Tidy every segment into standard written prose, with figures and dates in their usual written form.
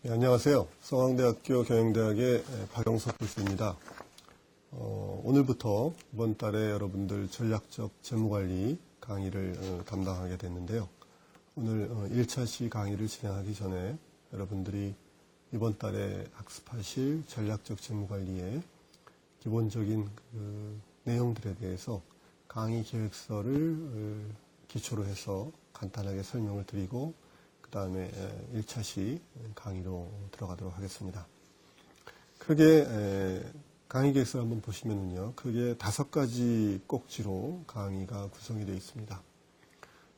네, 안녕하세요. 서강대학교 경영대학의 박영석 교수입니다. 오늘부터 이번 달에 여러분들 전략적 재무관리 강의를 담당하게 됐는데요. 오늘 1차시 강의를 진행하기 전에 여러분들이 이번 달에 학습하실 전략적 재무관리의 기본적인 내용들에 대해서 강의 계획서를 기초로 해서 간단하게 설명을 드리고 그 다음에 1차시 강의로 들어가도록 하겠습니다. 크게 강의 계획서를 한번 보시면요. 크게 5가지 꼭지로 강의가 구성이 되어 있습니다.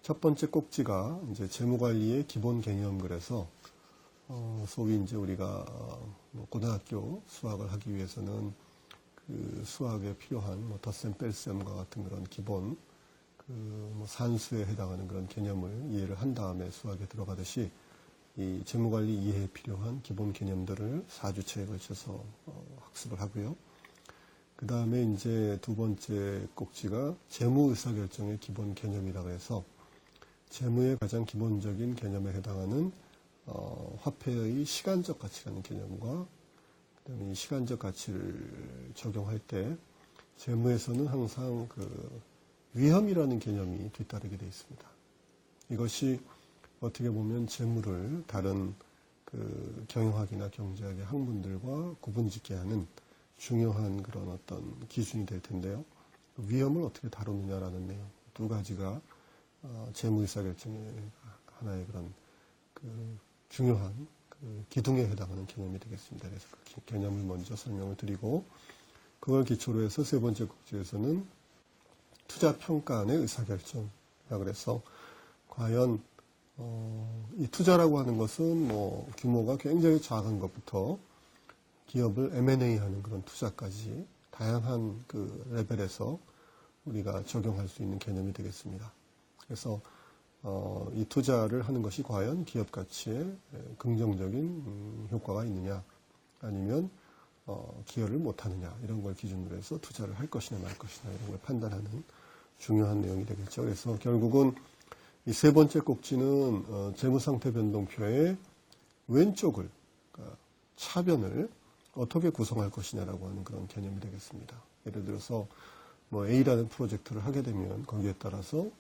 첫 번째 꼭지가 이제 재무관리의 기본 개념, 그래서 소위 이제 우리가 고등학교 수학을 하기 위해서는 그 수학에 필요한 덧셈, 뺄셈과 같은 그런 기본 산수에 해당하는 그런 개념을 이해를 한 다음에 수학에 들어가듯이 이 재무관리 이해에 필요한 기본 개념들을 4주차에 걸쳐서 학습을 하고요. 그 다음에 이제 두 번째 꼭지가 재무 의사결정의 기본 개념이라고 해서 재무의 가장 기본적인 개념에 해당하는 화폐의 시간적 가치라는 개념과 그다음에 이 시간적 가치를 적용할 때 재무에서는 항상 위험이라는 개념이 뒤따르게 되어 있습니다. 이것이 어떻게 보면 재무를 다른 경영학이나 경제학의 학문들과 구분짓게 하는 중요한 그런 어떤 기준이 될 텐데요. 위험을 어떻게 다루느냐라는 내용, 두 가지가 재무 의사결정의 하나의 그런 중요한 기둥에 해당하는 개념이 되겠습니다. 그래서 그 개념을 먼저 설명을 드리고 그걸 기초로 해서 세 번째 꼭지에서는 투자 평가안의 의사결정이라 그래서 과연 이 투자라고 하는 것은 규모가 굉장히 작은 것부터 기업을 M&A 하는 그런 투자까지 다양한 레벨에서 우리가 적용할 수 있는 개념이 되겠습니다. 그래서 이 투자를 하는 것이 과연 기업 가치에 긍정적인 효과가 있느냐, 아니면 기여를 못하느냐, 이런 걸 기준으로 해서 투자를 할 것이냐 말 것이냐 이런 걸 판단하는 중요한 내용이 되겠죠. 그래서 결국은 이 세 번째 꼭지는 재무상태 변동표의 왼쪽을, 그러니까 차변을 어떻게 구성할 것이냐라고 하는 그런 개념이 되겠습니다. 예를 들어서 A라는 프로젝트를 하게 되면 거기에 따라서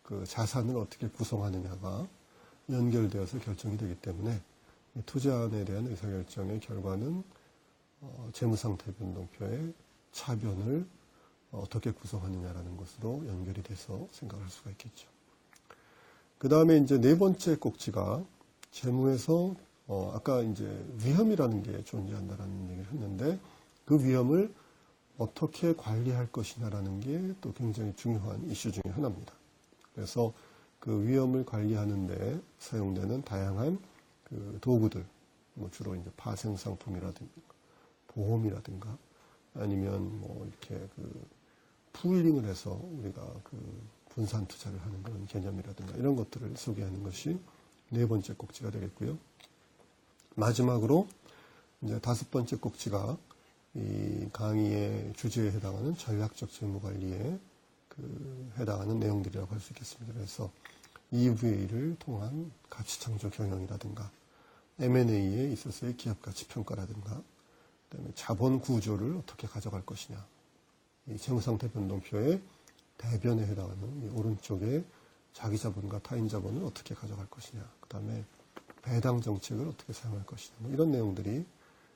그 자산을 어떻게 구성하느냐가 연결되어서 결정이 되기 때문에 투자안에 대한 의사결정의 결과는 재무상태 변동표의 차변을 어떻게 구성하느냐라는 것으로 연결이 돼서 생각할 수가 있겠죠. 그 다음에 이제 네 번째 꼭지가 재무에서 아까 이제 위험이라는 게 존재한다라는 얘기를 했는데 그 위험을 어떻게 관리할 것이냐라는 게 또 굉장히 중요한 이슈 중에 하나입니다. 그래서 그 위험을 관리하는데 사용되는 다양한 도구들, 주로 이제 파생상품이라든가 보험이라든가 아니면 이렇게 푸일링을 해서 우리가 분산 투자를 하는 그런 개념이라든가 이런 것들을 소개하는 것이 네 번째 꼭지가 되겠고요. 마지막으로 이제 5번째 꼭지가 이 강의의 주제에 해당하는 전략적 재무관리에 해당하는 내용들이라고 할 수 있겠습니다. 그래서 EVA를 통한 가치창조 경영이라든가 M&A에 있어서의 기업가치 평가라든가 그다음에 자본 구조를 어떻게 가져갈 것이냐, 이 재무상태 변동표의 대변에 해당하는 이 오른쪽에 자기 자본과 타인 자본을 어떻게 가져갈 것이냐, 그다음에 배당 정책을 어떻게 사용할 것이냐, 이런 내용들이,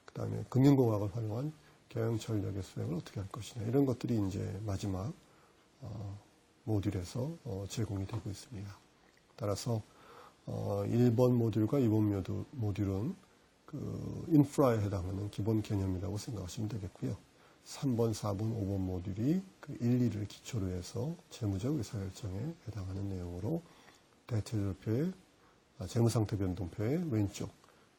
그다음에 금융공학을 활용한 경영 전략의 수행을 어떻게 할 것이냐, 이런 것들이 이제 마지막 모듈에서 제공이 되고 있습니다. 따라서 1번 모듈과 2번 모듈은 인프라에 해당하는 기본 개념이라고 생각하시면 되겠고요. 3번, 4번, 5번 모듈이 1, 2를 기초로 해서 재무적 의사결정에 해당하는 내용으로 대체적표의 재무상태 변동표의 왼쪽,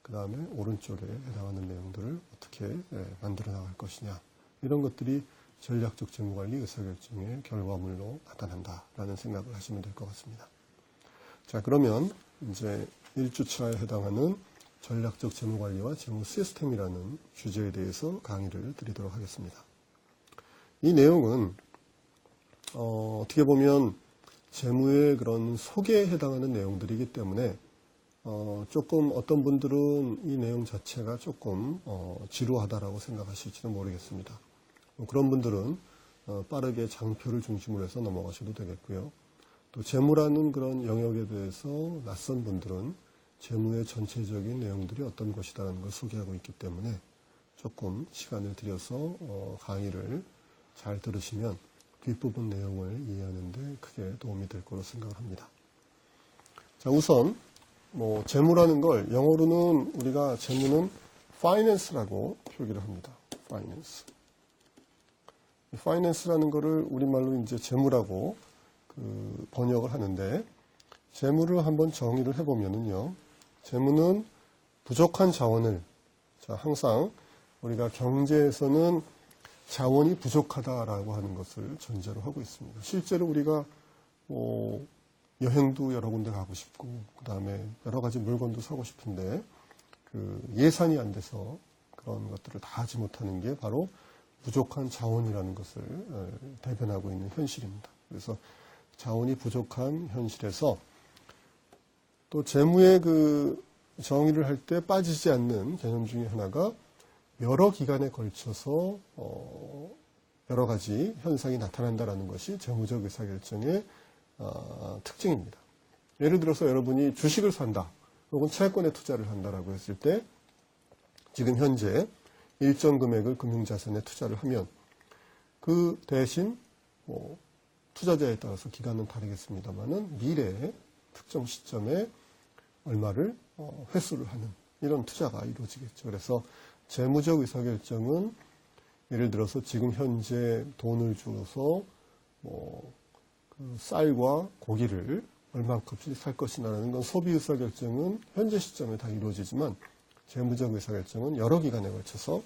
그 다음에 오른쪽에 해당하는 내용들을 어떻게 만들어 나갈 것이냐, 이런 것들이 전략적 재무관리 의사결정의 결과물로 나타난다라는 생각을 하시면 될 것 같습니다. 자, 그러면 이제 1주차에 해당하는 전략적 재무관리와 재무 시스템이라는 주제에 대해서 강의를 드리도록 하겠습니다. 이 내용은 어떻게 보면 재무의 그런 속에 해당하는 내용들이기 때문에 조금 어떤 분들은 이 내용 자체가 조금 지루하다라고 생각하실지는 모르겠습니다. 그런 분들은 빠르게 장표를 중심으로 해서 넘어가셔도 되겠고요. 또 재무라는 그런 영역에 대해서 낯선 분들은 재무의 전체적인 내용들이 어떤 것이다라는 걸 소개하고 있기 때문에 조금 시간을 들여서 강의를 잘 들으시면 뒷부분 내용을 이해하는 데 크게 도움이 될 거로 생각을 합니다. 자, 우선 재무라는 걸 영어로는 우리가 재무는 finance라고 표기를 합니다. finance라는 거를 우리말로 이제 재무라고 번역을 하는데, 재무를 한번 정의를 해보면은요, 재무는 부족한 자원을, 자, 항상 우리가 경제에서는 자원이 부족하다라고 하는 것을 전제로 하고 있습니다. 실제로 우리가 여행도 여러 군데 가고 싶고, 그 다음에 여러 가지 물건도 사고 싶은데, 예산이 안 돼서 그런 것들을 다 하지 못하는 게 바로 부족한 자원이라는 것을 대변하고 있는 현실입니다. 그래서 자원이 부족한 현실에서 또 재무의 정의를 할 때 빠지지 않는 개념 중에 하나가 여러 기간에 걸쳐서 여러 가지 현상이 나타난다는 것이 재무적 의사결정의 특징입니다. 예를 들어서 여러분이 주식을 산다, 혹은 채권에 투자를 한다라고 했을 때 지금 현재 일정 금액을 금융자산에 투자를 하면 그 대신 투자자에 따라서 기간은 다르겠습니다만은 미래의 특정 시점에 얼마를 회수를 하는 이런 투자가 이루어지겠죠. 그래서 재무적 의사결정은 예를 들어서 지금 현재 돈을 주어서 쌀과 고기를 얼마큼씩 살 것이냐라는 건 소비 의사결정은 현재 시점에 다 이루어지지만 재무적 의사결정은 여러 기간에 걸쳐서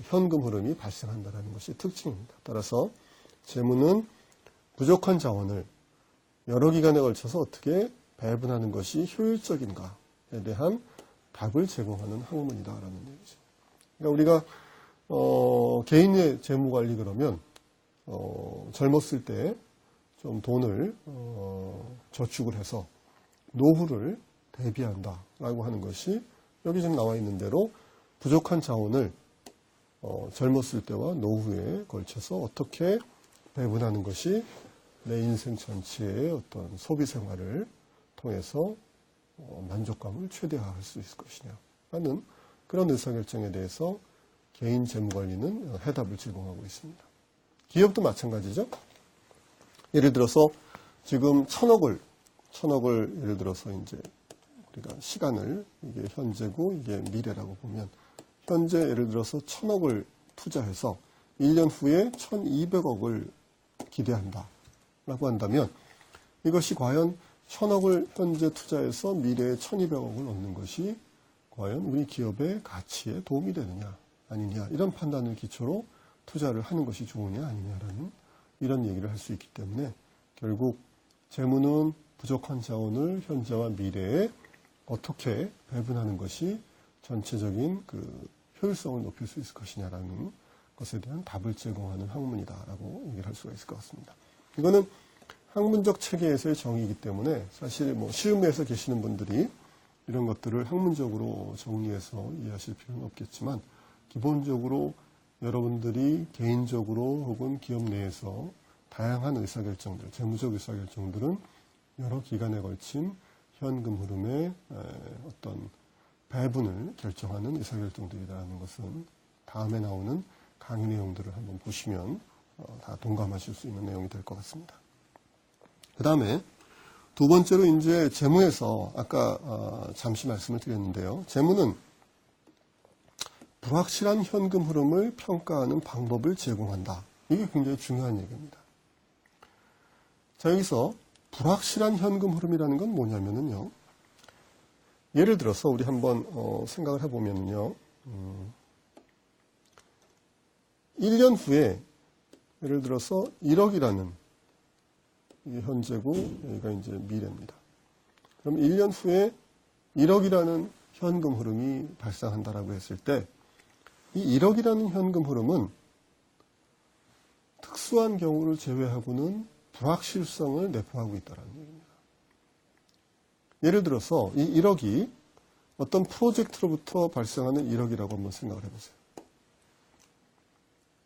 현금 흐름이 발생한다는 것이 특징입니다. 따라서 재무는 부족한 자원을 여러 기간에 걸쳐서 어떻게 배분하는 것이 효율적인가에 대한 답을 제공하는 학문이다라는 얘기죠. 그러니까 우리가 개인의 재무관리 그러면 젊었을 때 좀 돈을 저축을 해서 노후를 대비한다라고 하는 것이 여기 지금 나와 있는 대로 부족한 자원을 젊었을 때와 노후에 걸쳐서 어떻게 배분하는 것이 내 인생 전체의 어떤 소비 생활을 통해서 만족감을 최대화할 수 있을 것이냐 하는 그런 의사결정에 대해서 개인 재무관리는 해답을 제공하고 있습니다. 기업도 마찬가지죠. 예를 들어서 지금 1,000억을 예를 들어서 이제 우리가 시간을 이게 현재고 이게 미래라고 보면 현재 예를 들어서 1,000억을 투자해서 1년 후에 1,200억을 기대한다 라고 한다면 이것이 과연 1,000억을 현재 투자해서 미래에 1,200억을 얻는 것이 과연 우리 기업의 가치에 도움이 되느냐 아니냐 이런 판단을 기초로 투자를 하는 것이 좋으냐 아니냐라는 이런 얘기를 할 수 있기 때문에 결국 재무는 부족한 자원을 현재와 미래에 어떻게 배분하는 것이 전체적인 효율성을 높일 수 있을 것이냐라는 것에 대한 답을 제공하는 학문이다라고 얘기를 할 수가 있을 것 같습니다. 이거는 학문적 체계에서의 정의이기 때문에 사실 시음회에서 계시는 분들이 이런 것들을 학문적으로 정리해서 이해하실 필요는 없겠지만 기본적으로 여러분들이 개인적으로 혹은 기업 내에서 다양한 의사결정들, 재무적 의사결정들은 여러 기간에 걸친 현금 흐름의 어떤 배분을 결정하는 의사결정들이라는 것은 다음에 나오는 강의 내용들을 한번 보시면 다 동감하실 수 있는 내용이 될 것 같습니다. 그 다음에 두 번째로 이제 재무에서 아까 잠시 말씀을 드렸는데요. 재무는 불확실한 현금 흐름을 평가하는 방법을 제공한다. 이게 굉장히 중요한 얘기입니다. 자, 여기서 불확실한 현금 흐름이라는 건 뭐냐면요. 예를 들어서 우리 한번 생각을 해보면요. 1년 후에 예를 들어서 1억이라는 이게 현재고 여기가 이제 미래입니다. 그럼 1년 후에 1억이라는 현금 흐름이 발생한다라고 했을 때 이 1억이라는 현금 흐름은 특수한 경우를 제외하고는 불확실성을 내포하고 있다는 얘기입니다. 예를 들어서 이 1억이 어떤 프로젝트로부터 발생하는 1억이라고 한번 생각을 해보세요.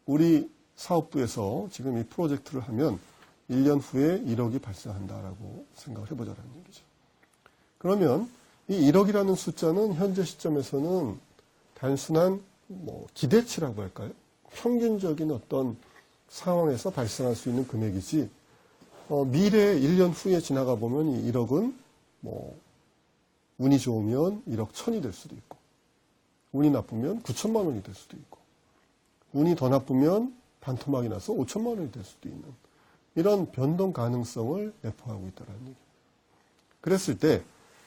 우리 사업부에서 지금 이 프로젝트를 하면 1년 후에 1억이 발생한다라고 생각을 해보자는 얘기죠. 그러면 이 1억이라는 숫자는 현재 시점에서는 단순한 기대치라고 할까요? 평균적인 어떤 상황에서 발생할 수 있는 금액이지, 미래 1년 후에 지나가 보면 이 1억은 운이 좋으면 1억 1천이 될 수도 있고, 운이 나쁘면 9천만 원이 될 수도 있고, 운이 더 나쁘면 반토막이 나서 5천만 원이 될 수도 있는 이런 변동 가능성을 내포하고 있다는 얘기입니다. 그랬을 때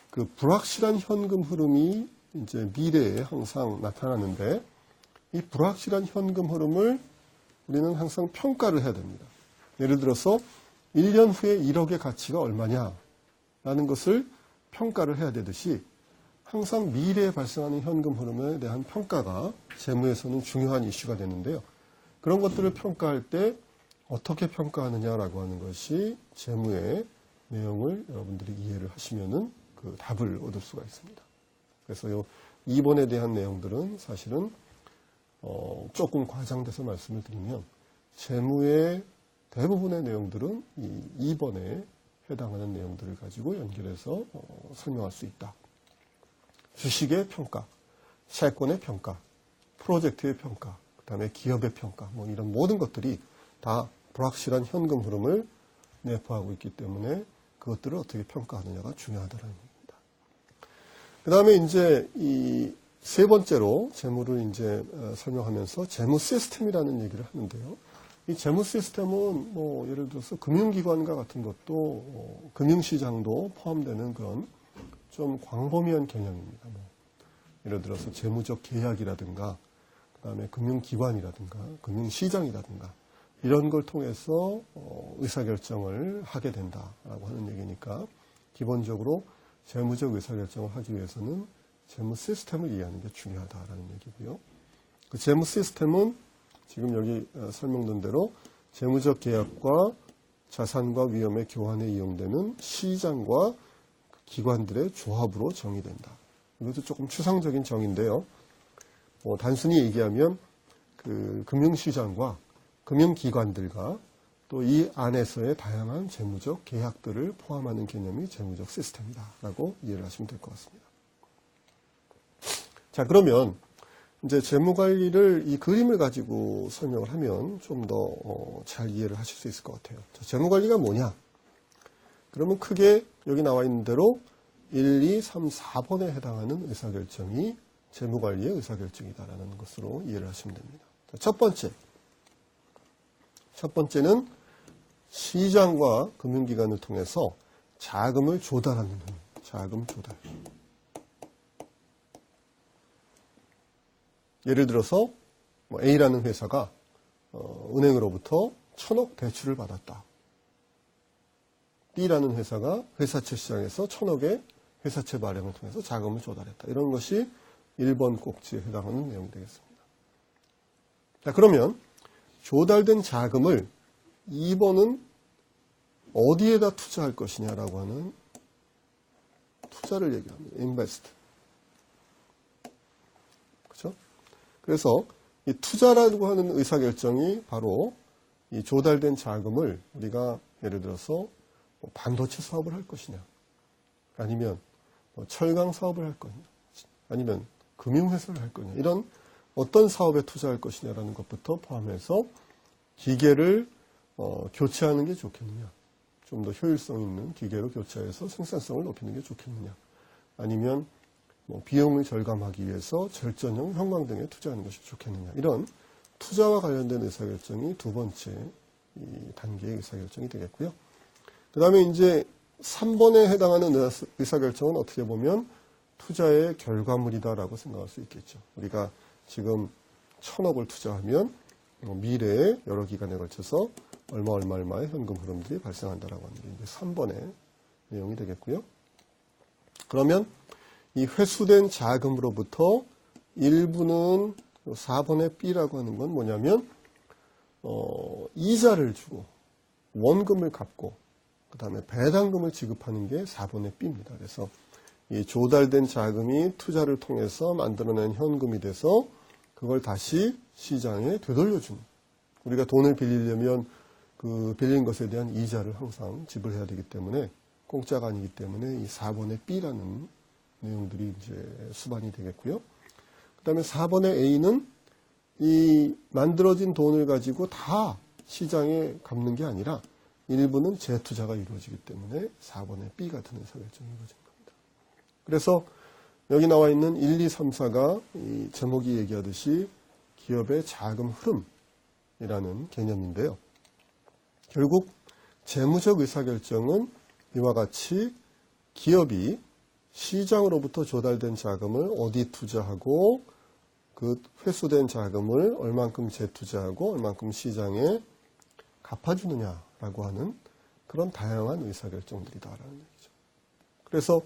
그 불확실한 현금 흐름이 이제 미래에 항상 나타나는데, 이 불확실한 현금 흐름을 우리는 항상 평가를 해야 됩니다. 예를 들어서 1년 후에 1억의 가치가 얼마냐라는 것을 평가를 해야 되듯이, 항상 미래에 발생하는 현금 흐름에 대한 평가가 재무에서는 중요한 이슈가 되는데요. 그런 것들을 평가할 때 어떻게 평가하느냐라고 하는 것이 재무의 내용을 여러분들이 이해를 하시면은 그 답을 얻을 수가 있습니다. 그래서 요 2번에 대한 내용들은 사실은 조금 과장돼서 말씀을 드리면, 재무의 대부분의 내용들은 이 2번에 해당하는 내용들을 가지고 연결해서 설명할 수 있다. 주식의 평가, 채권의 평가, 프로젝트의 평가, 그 다음에 기업의 평가, 이런 모든 것들이 다 불확실한 현금 흐름을 내포하고 있기 때문에 그것들을 어떻게 평가하느냐가 중요하다는 얘기입니다. 그 다음에 이제 이 세 번째로 재무를 이제 설명하면서 재무 시스템이라는 얘기를 하는데요. 이 재무 시스템은 예를 들어서 금융기관과 같은 것도 금융시장도 포함되는 그런 좀 광범위한 개념입니다. 예를 들어서 재무적 계약이라든가, 그 다음에 금융기관이라든가, 금융시장이라든가, 이런 걸 통해서 의사결정을 하게 된다라고 하는 얘기니까, 기본적으로 재무적 의사결정을 하기 위해서는 재무 시스템을 이해하는 게 중요하다라는 얘기고요. 그 재무 시스템은 지금 여기 설명된 대로 재무적 계약과 자산과 위험의 교환에 이용되는 시장과 기관들의 조합으로 정의된다. 이것도 조금 추상적인 정의인데요. 단순히 얘기하면 그 금융시장과 금융기관들과 또 이 안에서의 다양한 재무적 계약들을 포함하는 개념이 재무적 시스템이다라고 이해를 하시면 될 것 같습니다. 자, 그러면 이제 재무관리를 이 그림을 가지고 설명을 하면 좀 더 잘 이해를 하실 수 있을 것 같아요. 자, 재무관리가 뭐냐? 그러면 크게 여기 나와 있는 대로 1, 2, 3, 4번에 해당하는 의사결정이 재무관리의 의사결정이다라는 것으로 이해를 하시면 됩니다. 자, 첫 번째는 시장과 금융기관을 통해서 자금을 조달하는 행위, 자금 조달. 예를 들어서 A라는 회사가 은행으로부터 1,000억 대출을 받았다. B라는 회사가 회사채 시장에서 1,000억의 회사채 발행을 통해서 자금을 조달했다. 이런 것이 1번 꼭지에 해당하는 내용이 되겠습니다. 자, 그러면 조달된 자금을 2번은 어디에다 투자할 것이냐라고 하는 투자를 얘기합니다. invest. 그렇죠? 그래서 이 투자라고 하는 의사결정이 바로 이 조달된 자금을 우리가 예를 들어서 반도체 사업을 할 것이냐, 아니면 철강 사업을 할 거냐, 아니면 금융회사를 할 거냐, 이런 어떤 사업에 투자할 것이냐라는 것부터 포함해서 기계를 교체하는 게 좋겠느냐, 좀 더 효율성 있는 기계로 교체해서 생산성을 높이는 게 좋겠느냐, 아니면 비용을 절감하기 위해서 절전형 형광등에 투자하는 것이 좋겠느냐, 이런 투자와 관련된 의사결정이 두 번째 이 단계의 의사결정이 되겠고요. 그 다음에 이제 3번에 해당하는 의사결정은 어떻게 보면 투자의 결과물이다라고 생각할 수 있겠죠. 우리가 지금 1,000억을 투자하면 미래에 여러 기간에 걸쳐서 얼마의 현금 흐름들이 발생한다라고 하는 게 이제 3번의 내용이 되겠고요. 그러면 이 회수된 자금으로부터 일부는 4번의 B라고 하는 건 뭐냐면 이자를 주고 원금을 갚고 그 다음에 배당금을 지급하는 게 4번의 B입니다. 그래서 이 조달된 자금이 투자를 통해서 만들어낸 현금이 돼서 그걸 다시 시장에 되돌려주는. 우리가 돈을 빌리려면 그 빌린 것에 대한 이자를 항상 지불해야 되기 때문에 공짜가 아니기 때문에 이 4번의 B라는 내용들이 이제 수반이 되겠고요. 그 다음에 4번의 A는 이 만들어진 돈을 가지고 다 시장에 갚는 게 아니라 일부는 재투자가 이루어지기 때문에 4번의 B가 드는 의사결정이 이루어진 겁니다. 그래서 여기 나와 있는 1, 2, 3, 4가 이 제목이 얘기하듯이 기업의 자금 흐름이라는 개념인데요. 결국 재무적 의사결정은 이와 같이 기업이 시장으로부터 조달된 자금을 어디 투자하고 그 회수된 자금을 얼만큼 재투자하고 얼만큼 시장에 갚아주느냐라고 하는 그런 다양한 의사결정들이다라는 얘기죠. 그래서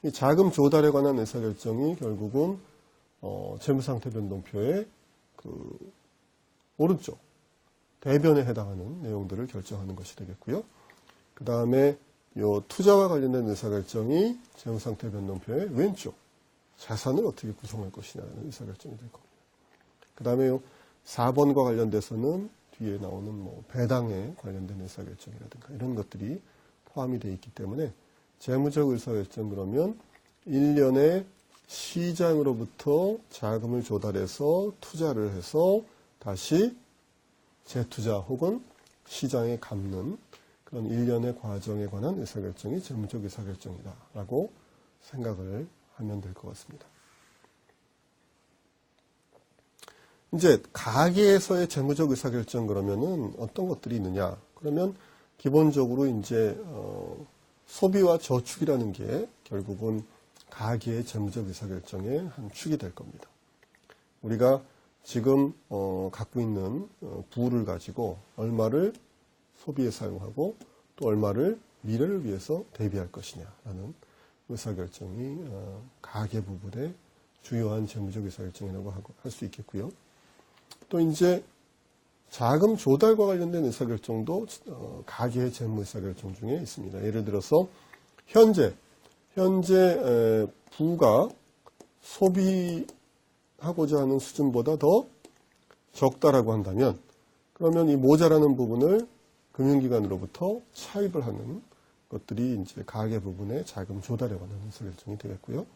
이 자금 조달에 관한 의사결정이 결국은 재무상태 변동표의 그 오른쪽 대변에 해당하는 내용들을 결정하는 것이 되겠고요. 그 다음에 요 투자와 관련된 의사결정이 재무상태 변동표의 왼쪽 자산을 어떻게 구성할 것이냐는 의사결정이 될 겁니다. 그 다음에 요 4번과 관련돼서는 뒤에 나오는 뭐 배당에 관련된 의사결정이라든가 이런 것들이 포함이 되어 있기 때문에 재무적 의사결정 그러면 1년에 시장으로부터 자금을 조달해서 투자를 해서 다시 재투자 혹은 시장에 갚는 그런 일련의 과정에 관한 의사결정이 재무적 의사결정이다라고 생각을 하면 될 것 같습니다. 이제 가계에서의 재무적 의사결정 그러면은 어떤 것들이 있느냐? 그러면 기본적으로 이제 소비와 저축이라는 게 결국은 가계의 재무적 의사결정의 한 축이 될 겁니다. 우리가 지금 갖고 있는 부를 가지고 얼마를 소비에 사용하고 또 얼마를 미래를 위해서 대비할 것이냐라는 의사결정이 가계 부분의 주요한 재무적 의사결정이라고 할 수 있겠고요. 또 이제 자금 조달과 관련된 의사결정도 가계의 재무 의사결정 중에 있습니다. 예를 들어서 현재 부가 소비하고자 하는 수준보다 더 적다라고 한다면 그러면 이 모자라는 부분을 금융기관으로부터 차입을 하는 것들이 이제 가계 부분의 자금 조달에 관한 의사결정이 되겠고요.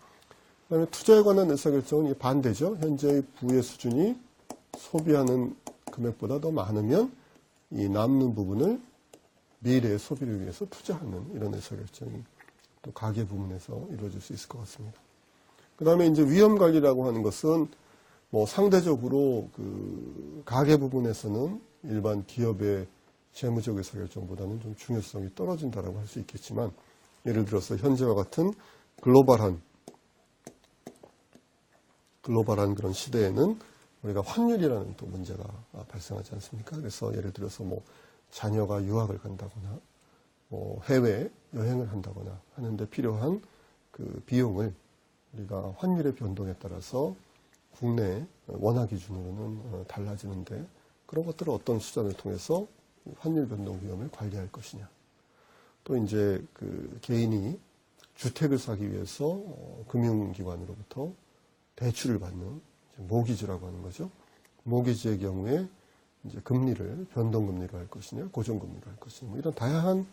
그다음에 투자에 관한 의사결정은 반대죠. 현재의 부의 수준이 소비하는 금액보다 더 많으면 이 남는 부분을 미래의 소비를 위해서 투자하는 이런 의사결정이 또 가계 부분에서 이루어질 수 있을 것 같습니다. 그다음에 이제 위험관리라고 하는 것은 뭐 상대적으로 그 가계 부분에서는 일반 기업의 재무적 의사결정보다는 좀 중요성이 떨어진다라고 할 수 있겠지만 예를 들어서 현재와 같은 글로벌한 그런 시대에는 우리가 환율이라는 또 문제가 발생하지 않습니까? 그래서 예를 들어서 뭐 자녀가 유학을 간다거나 뭐 해외 여행을 한다거나 하는데 필요한 그 비용을 우리가 환율의 변동에 따라서 국내 원화 기준으로는 달라지는데 그런 것들을 어떤 수단을 통해서 환율 변동 위험을 관리할 것이냐. 또 이제 그 개인이 주택을 사기 위해서 금융기관으로부터 대출을 받는 모기지라고 하는 거죠. 모기지의 경우에 이제 금리를 변동금리로 할 것이냐, 고정금리로 할 것이냐, 뭐 이런 다양한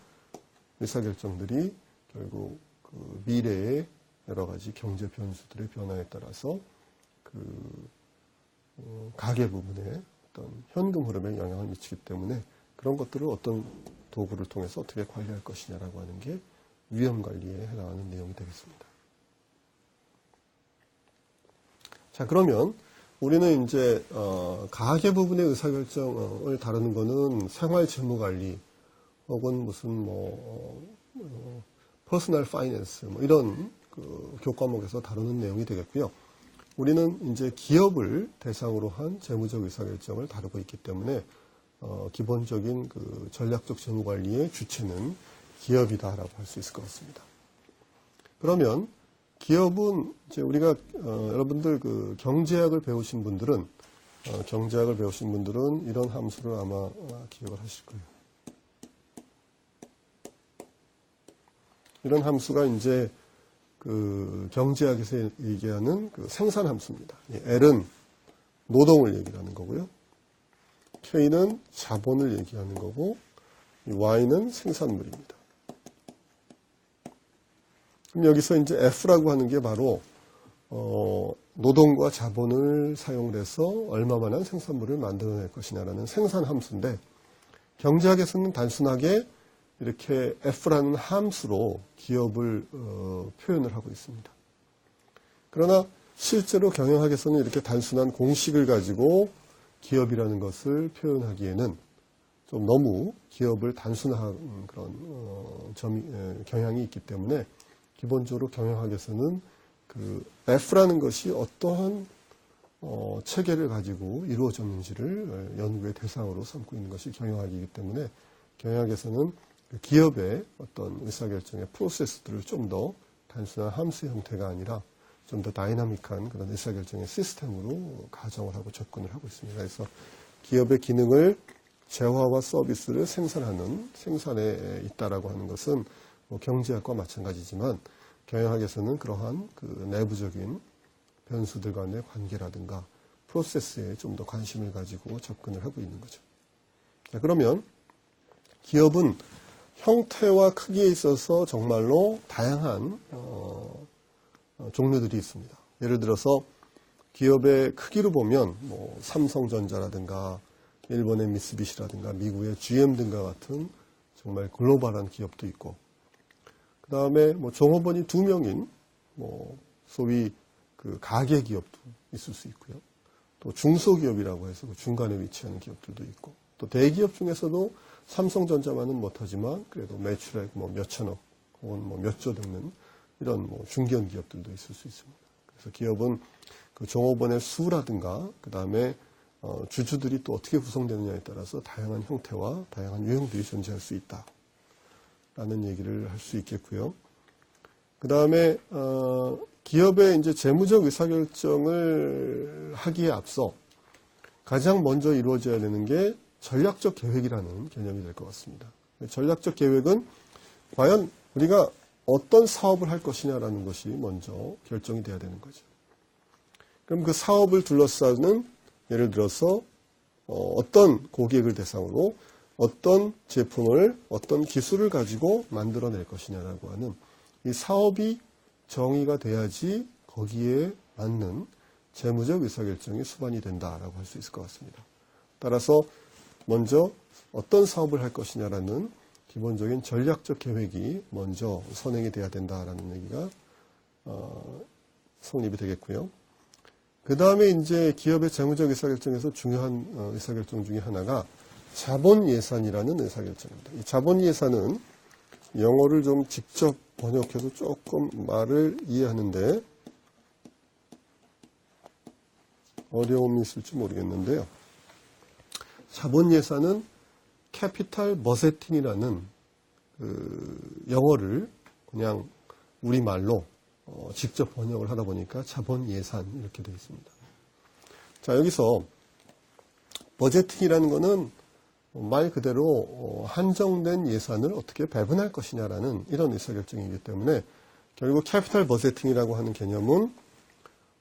의사결정들이 결국 그 미래의 여러 가지 경제 변수들의 변화에 따라서 그 가계 부분에 어떤 현금 흐름에 영향을 미치기 때문에 그런 것들을 어떤 도구를 통해서 어떻게 관리할 것이냐라고 하는 게 위험 관리에 해당하는 내용이 되겠습니다. 자, 그러면 우리는 이제 가계 부분의 의사결정을 다루는 거는 생활재무관리 혹은 무슨 퍼스널 파이낸스 뭐 이런 그 교과목에서 다루는 내용이 되겠고요. 우리는 이제 기업을 대상으로 한 재무적 의사결정을 다루고 있기 때문에 기본적인 그 전략적 재무관리의 주체는 기업이다라고 할 수 있을 것 같습니다. 그러면 기업은 이제 우리가 여러분들 그 경제학을 배우신 분들은 이런 함수를 아마 기억을 하실 거예요. 이런 함수가 이제 그 경제학에서 얘기하는 그 생산 함수입니다. L은 노동을 얘기하는 거고요. K는 자본을 얘기하는 거고, Y는 생산물입니다. 그럼 여기서 이제 F라고 하는 게 바로 노동과 자본을 사용을 해서 얼마만한 생산물을 만들어낼 것이냐라는 생산 함수인데, 경제학에서는 단순하게 이렇게 F라는 함수로 기업을 표현을 하고 있습니다. 그러나 실제로 경영학에서는 이렇게 단순한 공식을 가지고 기업이라는 것을 표현하기에는 좀 너무 기업을 단순한 그런 경향이 있기 때문에 기본적으로 경영학에서는 그 F라는 것이 어떠한 체계를 가지고 이루어졌는지를 연구의 대상으로 삼고 있는 것이 경영학이기 때문에 경영학에서는 기업의 어떤 의사결정의 프로세스들을 좀 더 단순한 함수 형태가 아니라 좀 더 다이나믹한 그런 의사결정의 시스템으로 가정을 하고 접근을 하고 있습니다. 그래서 기업의 기능을 재화와 서비스를 생산하는 생산에 있다라고 하는 것은 뭐 경제학과 마찬가지지만 경영학에서는 그러한 그 내부적인 변수들 간의 관계라든가 프로세스에 좀 더 관심을 가지고 접근을 하고 있는 거죠. 자, 그러면 기업은 형태와 크기에 있어서 정말로 다양한 종류들이 있습니다. 예를 들어서 기업의 크기로 보면 뭐 삼성전자라든가 일본의 미쓰비시라든가 미국의 GM 등과 같은 정말 글로벌한 기업도 있고, 그 다음에 뭐 종업원이 2명인 뭐 소위 그 가계 기업도 있을 수 있고요. 또 중소기업이라고 해서 그 중간에 위치하는 기업들도 있고, 또 대기업 중에서도 삼성전자만은 못하지만 그래도 매출액 뭐 몇천억 혹은 뭐 몇 조 되는 이런 뭐 중견 기업들도 있을 수 있습니다. 그래서 기업은 그 종업원의 수라든가 그 다음에 주주들이 또 어떻게 구성되느냐에 따라서 다양한 형태와 다양한 유형들이 존재할 수 있다라는 얘기를 할 수 있겠고요. 그 다음에 기업의 이제 재무적 의사결정을 하기에 앞서 가장 먼저 이루어져야 되는 게 전략적 계획이라는 개념이 될 것 같습니다. 전략적 계획은 과연 우리가 어떤 사업을 할 것이냐라는 것이 먼저 결정이 돼야 되는 거죠. 그럼 그 사업을 둘러싸는 예를 들어서 어떤 고객을 대상으로 어떤 제품을 어떤 기술을 가지고 만들어낼 것이냐라고 하는 이 사업이 정의가 돼야지 거기에 맞는 재무적 의사결정이 수반이 된다라고 할 수 있을 것 같습니다. 따라서 먼저 어떤 사업을 할 것이냐라는 기본적인 전략적 계획이 먼저 선행이 돼야 된다라는 얘기가 성립이 되겠고요. 그 다음에 이제 기업의 재무적 의사결정에서 중요한 의사결정 중에 하나가 자본 예산이라는 의사결정입니다. 이 자본 예산은 영어를 좀 직접 번역해도 조금 말을 이해하는데 어려움이 있을지 모르겠는데요. 자본 예산은 캐피탈 버제팅이라는 그 영어를 그냥 우리말로 직접 번역을 하다 보니까 자본 예산 이렇게 되어 있습니다. 자, 여기서 버제팅이라는 거는 말 그대로 한정된 예산을 어떻게 배분할 것이냐라는 이런 의사결정이기 때문에 결국 캐피탈 버제팅이라고 하는 개념은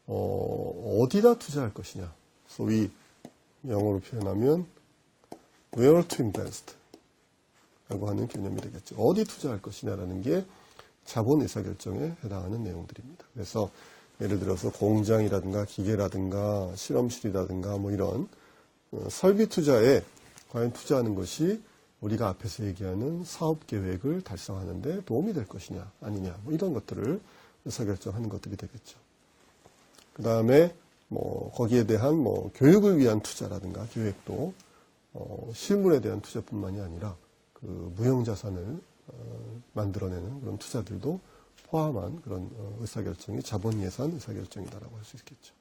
어디다 투자할 것이냐, 소위 영어로 표현하면 where to invest 라고 하는 개념이 되겠죠. 어디 투자할 것이냐라는 게 자본 의사결정에 해당하는 내용들입니다. 그래서 예를 들어서 공장이라든가 기계라든가 실험실이라든가 뭐 이런 설비 투자에 과연 투자하는 것이 우리가 앞에서 얘기하는 사업 계획을 달성하는 데 도움이 될 것이냐 아니냐 뭐 이런 것들을 의사결정하는 것들이 되겠죠. 그 다음에 뭐 거기에 대한 뭐 교육을 위한 투자라든가 계획도 실물에 대한 투자뿐만이 아니라 그 무형자산을 만들어내는 그런 투자들도 포함한 그런 의사결정이 자본예산 의사결정이다라고 할 수 있겠죠.